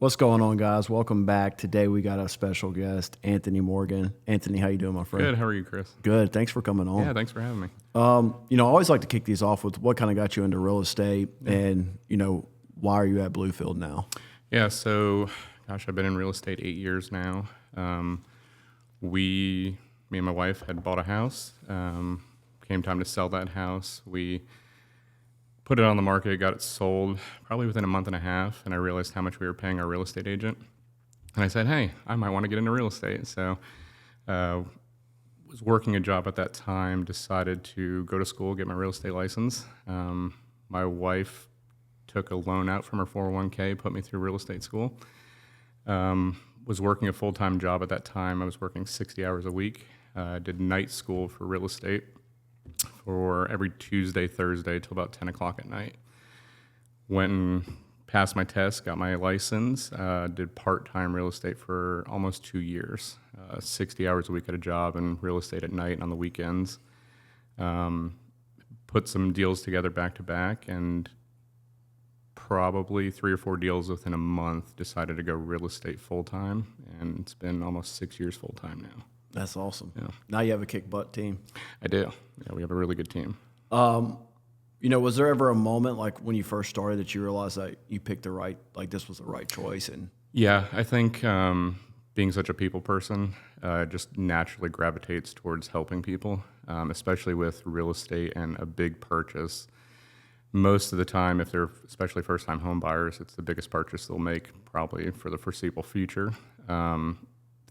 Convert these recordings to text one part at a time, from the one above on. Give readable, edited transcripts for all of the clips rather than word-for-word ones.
What's going on, guys? Welcome back. Today we got a special guest, Anthony Morgan. Anthony, how you doing, my friend? Good. How are you, Chris? Good. Thanks for coming on. Yeah, thanks for having me. I always like to kick these off with what kind of got you into real estate, and why are you at Bluefield now? Yeah, so, gosh, I've been in real estate 8 years now. Me and my wife had bought a house. Came time to sell that house. We put it on the market, got it sold probably within a month and a half, and I realized how much we were paying our real estate agent. And I said, hey, I might want to get into real estate. So was working a job at that time, decided to go to school, get my real estate license. My wife took a loan out from her 401k, put me through real estate school. Was working a full-time job at that time. I was working 60 hours a week. Did night school for real estate for every Tuesday, Thursday till about 10 o'clock at night. Went and passed my test, got my license, did part-time real estate for almost 2 years, 60 hours a week at a job and real estate at night and on the weekends. Put some deals together back to back, and probably 3 or 4 deals within a month decided to go real estate full-time, and it's been almost 6 years full-time now. That's awesome. Yeah. Now you have a kick butt team. I do. Yeah, we have a really good team. Was there ever a moment like when you first started that you realized that you picked this was the right choice? And Yeah, I think being such a people person just naturally gravitates towards helping people, especially with real estate and a big purchase. Most of the time, if they're especially first-time home buyers, it's the biggest purchase they'll make probably for the foreseeable future.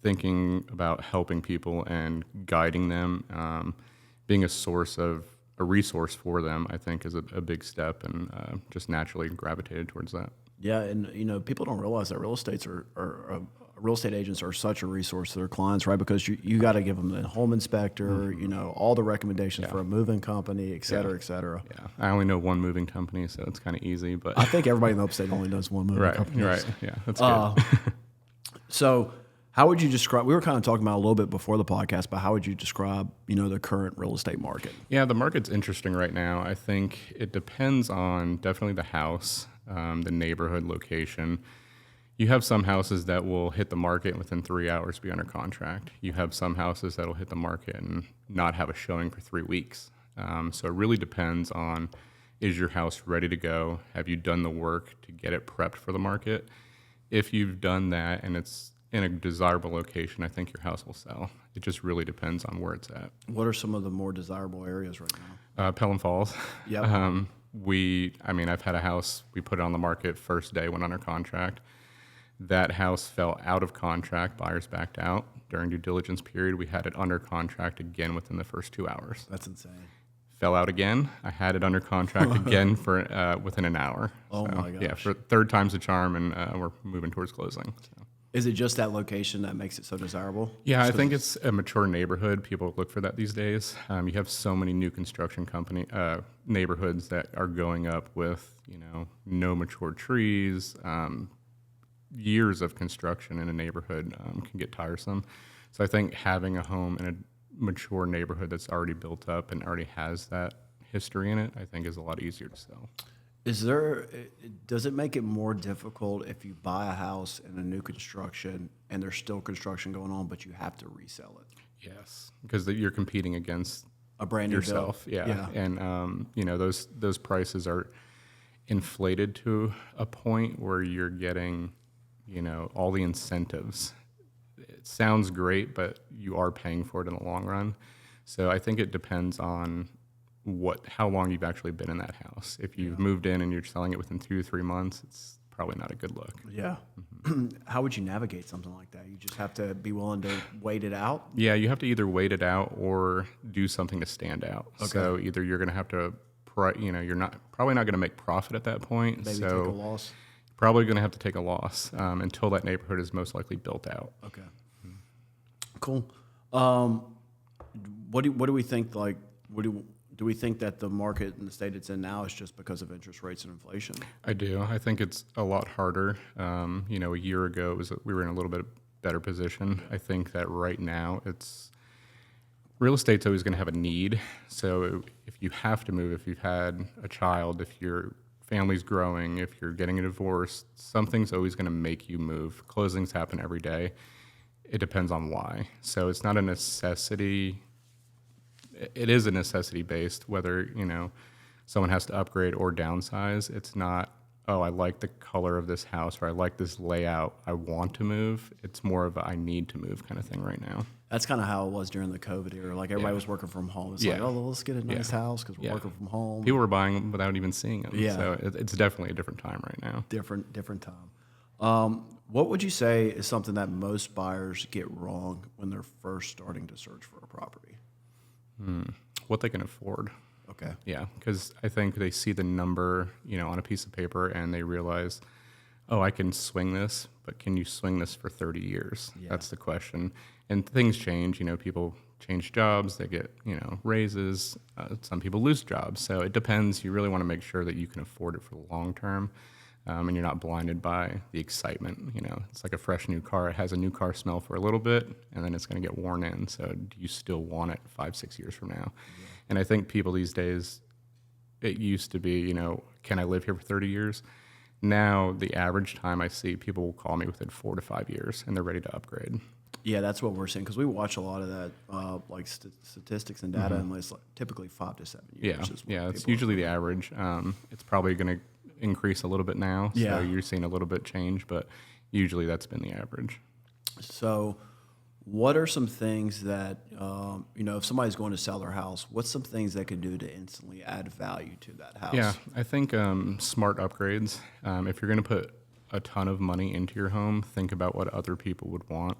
Thinking about helping people and guiding them, being a resource for them, I think is a big step, and just naturally gravitated towards that. yeah, and people don't realize that real estate agents are such a resource to their clients, right? Because you got to give them the home inspector, all the recommendations for a moving company, et cetera, et cetera. Yeah, I only know one moving company, so it's kind of easy. But I think everybody in the upstate only knows one moving company. Right, yeah, that's good. So how would you describe, we were kind of talking about a little bit before the podcast, but how would you describe, the current real estate market? Yeah, the market's interesting right now. I think it depends on definitely the house, the neighborhood, location. You have some houses that will hit the market and within 3 hours be under contract. You have some houses that will hit the market and not have a showing for 3 weeks. So it really depends on, is your house ready to go? Have you done the work to get it prepped for the market? If you've done that and it's in a desirable location, I think your house will sell. It just really depends on where it's at. What are some of the more desirable areas right now? Pelham Falls. Yep. I've had a house, we put it on the market first day, went under contract. That house fell out of contract, buyers backed out. During due diligence period, we had it under contract again within the first 2 hours. That's insane. Fell out again. I had it under contract again for within an hour. Oh my gosh. Yeah, for third time's the charm, and we're moving towards closing. So. Is it just that location that makes it so desirable? Yeah, I think it's a mature neighborhood. People look for that these days. You have so many new construction neighborhoods that are going up with, no mature trees. Years of construction in a neighborhood can get tiresome. So I think having a home in a mature neighborhood that's already built up and already has that history in it, I think is a lot easier to sell. Does it make it more difficult if you buy a house in a new construction and there's still construction going on, but you have to resell it? Yes, because you're competing against a brand new yourself. build. Yeah, and those prices are inflated to a point where you're getting, all the incentives. It sounds great, but you are paying for it in the long run. So I think it depends on how long you've actually been in that house. If you've moved in and you're selling it within 2 to 3 months, it's probably not a good look. Yeah. Mm-hmm. How would you navigate something like that? You just have to be willing to wait it out? Yeah, you have to either wait it out or do something to stand out. Okay. So either you're going to have to, you're probably not going to make profit at that point. Maybe take a loss? Probably going to have to take a loss until that neighborhood is most likely built out. Okay. Mm-hmm. Cool. What do we think? Do we think that the market in the state it's in now is just because of interest rates and inflation? I do. I think it's a lot harder. A year ago we were in a little bit better position. I think that right now real estate's always going to have a need. So if you have to move, if you've had a child, if you're family's growing, if you're getting a divorce, something's always going to make you move. Closings happen every day. It depends on why. So it's not a necessity. It is a necessity based, whether, someone has to upgrade or downsize. It's not, oh, I like the color of this house or I like this layout, I want to move. It's more of a I need to move kind of thing right now. That's kind of how it was during the COVID era. Like everybody was working from home. It's like, oh, well, let's get a nice house because we're working from home. People were buying them without even seeing them. Yeah. So it's definitely a different time right now. Different time. What would you say is something that most buyers get wrong when they're first starting to search for a property? What they can afford. Okay. Yeah, because I think they see the number, on a piece of paper and they realize, oh, I can swing this, but can you swing this for 30 years? Yeah. That's the question. And things change, people change jobs, they get, raises, some people lose jobs. So it depends. You really want to make sure that you can afford it for the long term. And you're not blinded by the excitement. It's like a fresh new car. It has a new car smell for a little bit, and then it's going to get worn in. So do you still want it 5-6 years from now? Yeah. And I think people these days, it used to be, can I live here for 30 years? Now the average time I see people will call me within 4 to 5 years, and they're ready to upgrade. Yeah, that's what we're seeing because we watch a lot of that, like statistics and data, and it's like typically 5 to 7 years. Yeah, it's usually the average. It's probably going to increase a little bit now, so you're seeing a little bit change, but usually that's been the average. So what are some things that, if somebody's going to sell their house, what's some things they could do to instantly add value to that house? Yeah, I think smart upgrades. If you're going to put a ton of money into your home, think about what other people would want.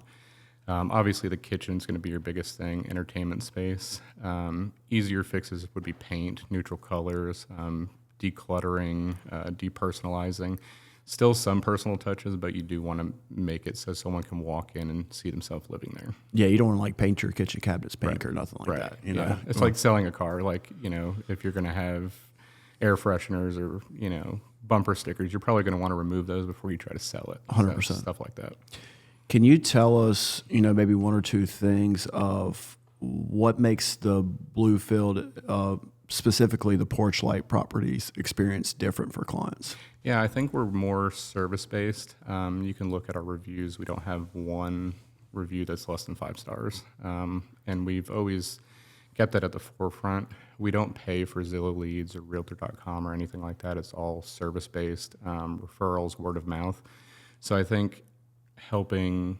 Obviously, the kitchen's going to be your biggest thing, entertainment space. Easier fixes would be paint, neutral colors, decluttering, depersonalizing. Still some personal touches, but you do want to make it so someone can walk in and see themselves living there. Yeah, you don't want to like paint your kitchen cabinets pink or nothing like that. It's like selling a car. Like, if you're going to have air fresheners or, bumper stickers, you're probably going to want to remove those before you try to sell it. 100%. So, stuff like that. Can you tell us, maybe one or two things of what makes the Bluefield, specifically the porch light properties experience different for clients? Yeah, I think we're more service-based. You can look at our reviews. We don't have one review that's less than 5 stars. And we've always kept that at the forefront. We don't pay for Zillow leads or realtor.com or anything like that. It's all service-based, referrals, word of mouth. So I think helping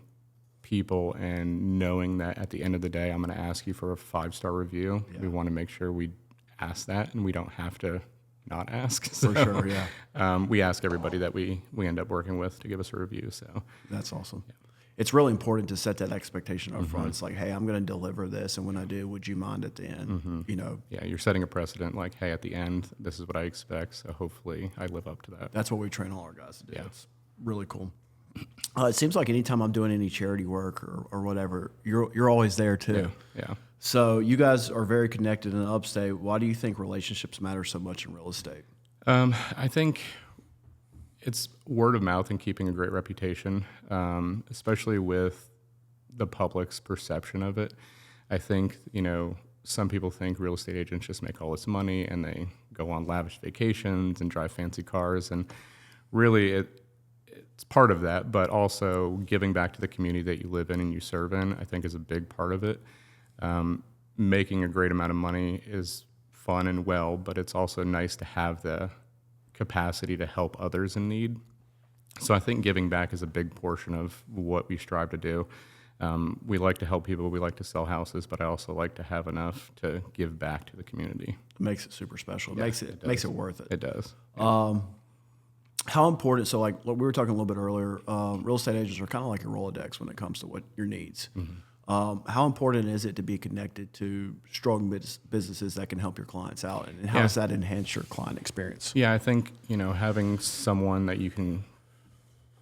people and knowing that at the end of the day, I'm going to ask you for a 5-star review. Yeah. We want to make sure we ask that and we don't have to not ask. So, for sure, yeah. We ask everybody that we end up working with to give us a review. So that's awesome. Yeah. It's really important to set that expectation up front. It's like, hey, I'm going to deliver this, and when I do, would you mind at the end? Yeah, you're setting a precedent. Like, hey, at the end, this is what I expect. So hopefully, I live up to that. That's what we train all our guys to do. Yeah. It's really cool. It seems like anytime I'm doing any charity work or whatever, you're always there too. Yeah. So you guys are very connected in Upstate. Why do you think relationships matter so much in real estate? I think it's word of mouth and keeping a great reputation, especially with the public's perception of it. I think, some people think real estate agents just make all this money and they go on lavish vacations and drive fancy cars. And really, it's part of that, but also giving back to the community that you live in and you serve in, I think is a big part of it. Making a great amount of money is fun and well, but it's also nice to have the capacity to help others in need. So I think giving back is a big portion of what we strive to do. We like to help people, we like to sell houses, but I also like to have enough to give back to the community. It makes it super special. It makes it worth it. It does. How important, so like we were talking a little bit earlier, real estate agents are kind of like a Rolodex when it comes to what your needs. How important is it to be connected to strong businesses that can help your clients out, and how does that enhance your client experience? Yeah, I think, having someone that you can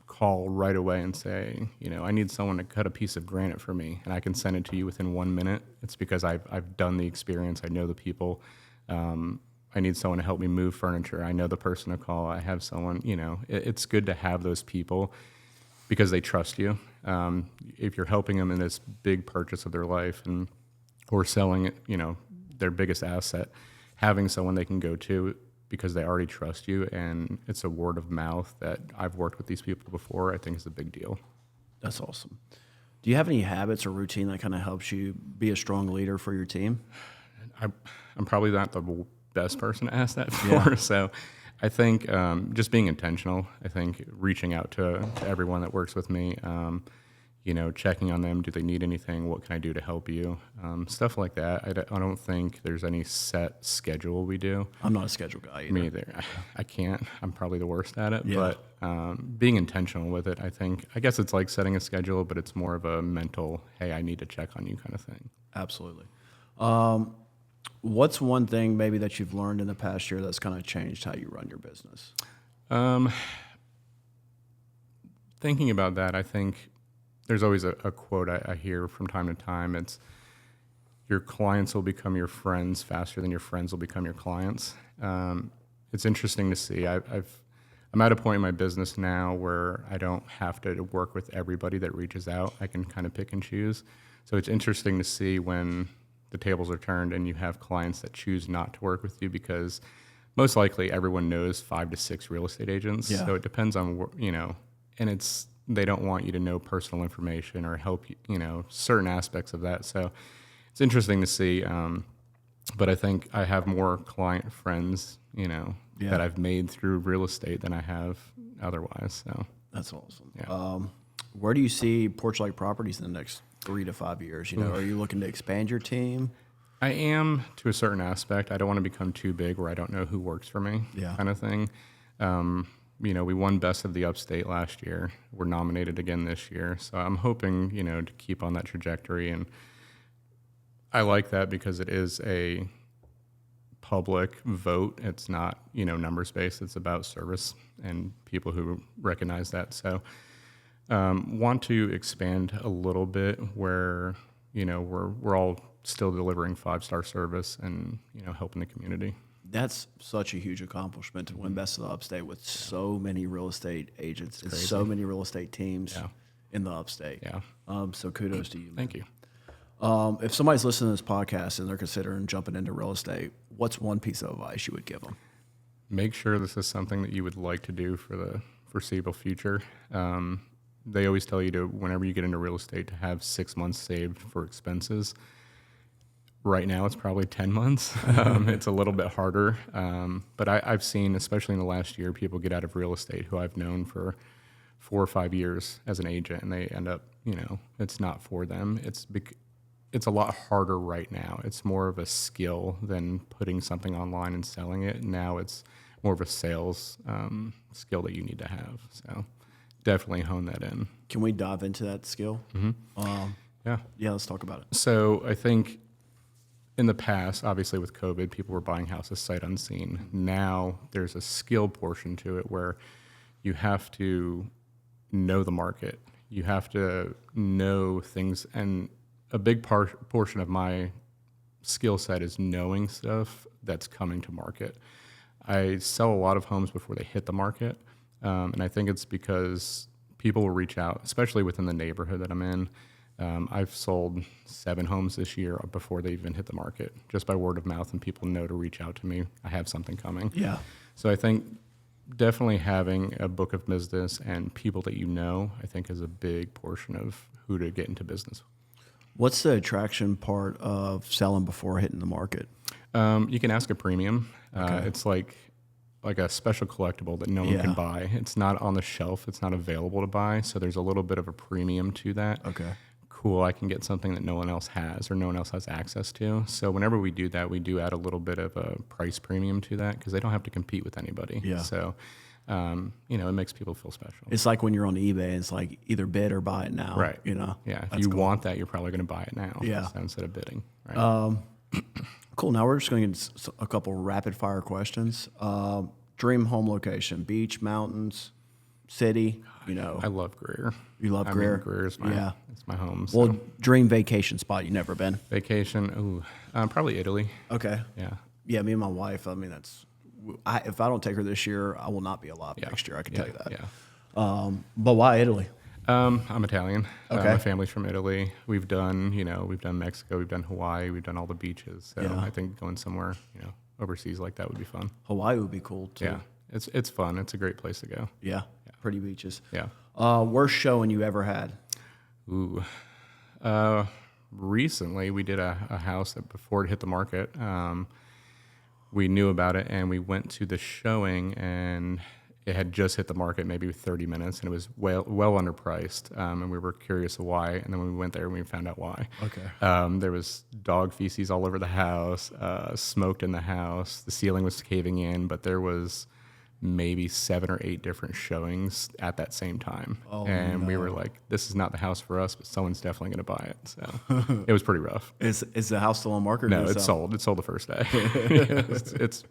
call right away and say, I need someone to cut a piece of granite for me, and I can send it to you within 1 minute. It's because I've done the experience. I know the people. I need someone to help me move furniture. I know the person to call. I have someone, it's good to have those people because they trust you. If you're helping them in this big purchase of their life or selling, their biggest asset, having someone they can go to because they already trust you, and it's a word of mouth that I've worked with these people before, I think is a big deal. That's awesome. Do you have any habits or routine that kind of helps you be a strong leader for your team? I'm probably not the best person to ask that for. Yeah. So I think just being intentional, I think reaching out to everyone that works with me, checking on them. Do they need anything? What can I do to help you? Stuff like that. I don't think there's any set schedule we do. I'm not a schedule guy either. Me either. I can't. I'm probably the worst at it. Yeah. But being intentional with it, I guess it's like setting a schedule, but it's more of a mental, hey, I need to check on you kind of thing. Absolutely. What's one thing maybe that you've learned in the past year that's kind of changed how you run your business? Thinking about that, I think there's always a quote I hear from time to time. It's your clients will become your friends faster than your friends will become your clients. It's interesting to see. I'm at a point in my business now where I don't have to work with everybody that reaches out. I can kind of pick and choose. So it's interesting to see when the tables are turned and you have clients that choose not to work with you, because most likely everyone knows 5 to 6 real estate agents. Yeah. So it depends on, and they don't want you to know personal information or help you, certain aspects of that. So it's interesting to see. But I think I have more client friends, that I've made through real estate than I have otherwise. So That's awesome. Yeah. Where do you see Porch-like properties in the next 3 to 5 years? Are you looking to expand your team? I am, to a certain aspect. I don't want to become too big where I don't know who works for me, kind of thing. We won Best of the Upstate last year. We're nominated again this year. So I'm hoping, to keep on that trajectory. And I like that because it is a public vote. It's not, numbers based. It's about service and people who recognize that. So want to expand a little bit where, we're all still delivering 5-star service and, helping the community. That's such a huge accomplishment to win Best of the Upstate with so many real estate agents and so many real estate teams in the Upstate. Yeah. So kudos to you, man. Thank you. If somebody's listening to this podcast and they're considering jumping into real estate, what's one piece of advice you would give them? Make sure this is something that you would like to do for the foreseeable future. They always tell you to, whenever you get into real estate, to have 6 months saved for expenses. Right now, it's probably 10 months. It's a little bit harder. But I've seen, especially in the last year, people get out of real estate who I've known for 4 or 5 years as an agent, and they end up, it's not for them. It's a lot harder right now. It's more of a skill than putting something online and selling it. Now it's more of a sales skill that you need to have. So definitely hone that in. Can we dive into that skill? Mm-hmm. Yeah, let's talk about it. So I think in the past, obviously with COVID, people were buying houses sight unseen. Now there's a skill portion to it where you have to know the market. You have to know things. And a big portion of my skill set is knowing stuff that's coming to market. I sell a lot of homes before they hit the market. And I think it's because people will reach out, especially within the neighborhood that I'm in. I've sold 7 homes this year before they even hit the market, just by word of mouth, and people know to reach out to me. I have something coming. Yeah. So I think definitely having a book of business and people that I think is a big portion of who to get into business. What's the attraction part of selling before hitting the market? You can ask a premium. Okay. It's like a special collectible that no one can buy. It's not on the shelf. It's not available to buy. So there's a little bit of a premium to that. Okay. Cool, I can get something that no one else has or no one else has access to. So whenever we do that, we do add a little bit of a price premium to that because they don't have to compete with anybody. Yeah. So, it makes people feel special. It's like when you're on eBay, it's like either bid or buy it now. Right. Yeah. If you want that, you're probably going to buy it now. Yeah. Instead of bidding. Right. Cool. Now we're just going to get a couple rapid fire questions. Dream home location: beach, mountains, city. I love Greer. You love Greer? Greer's it's my home. So. Well, dream vacation spot you never been? Vacation, probably Italy. Okay. Yeah. Yeah, me and my wife. I mean, if I don't take her this year, I will not be alive next year. I can tell you that. Yeah. But why Italy? I'm Italian. Okay. My family's from Italy. We've done Mexico, we've done Hawaii, we've done all the beaches. So I think going somewhere, overseas like that would be fun. Hawaii would be cool too. Yeah, it's fun. It's a great place to go. Yeah. Pretty beaches. Yeah. Worst showing you ever had? Ooh. Recently, we did a house that before it hit the market, we knew about it and we went to the showing, and it had just hit the market maybe 30 minutes, and it was well underpriced, and we were curious of why. And then when we went there, we found out why. Okay. There was dog feces all over the house, smoked in the house. The ceiling was caving in, but there was maybe 7 or 8 different showings at that same time. And we were like, this is not the house for us, but someone's definitely going to buy it. So it was pretty rough. Is the house still on market? No, it's sold. It sold the first day. It's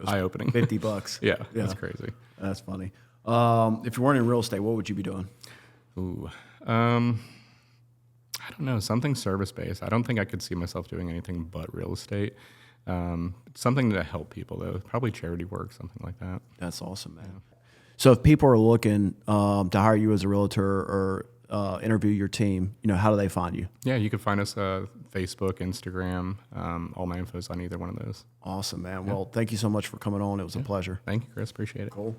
eye-opening. $50. Yeah, that's crazy. That's funny. If you weren't in real estate, what would you be doing? Ooh. I don't know. Something service-based. I don't think I could see myself doing anything but real estate. Something to help people, though. Probably charity work, something like that. That's awesome, man. So if people are looking to hire you as a realtor or interview your team, how do they find you? Yeah, you can find us Facebook, Instagram. All my info's on either one of those. Awesome, man. Well, thank you so much for coming on. It was a pleasure. Thank you, Chris. Appreciate it. Cool.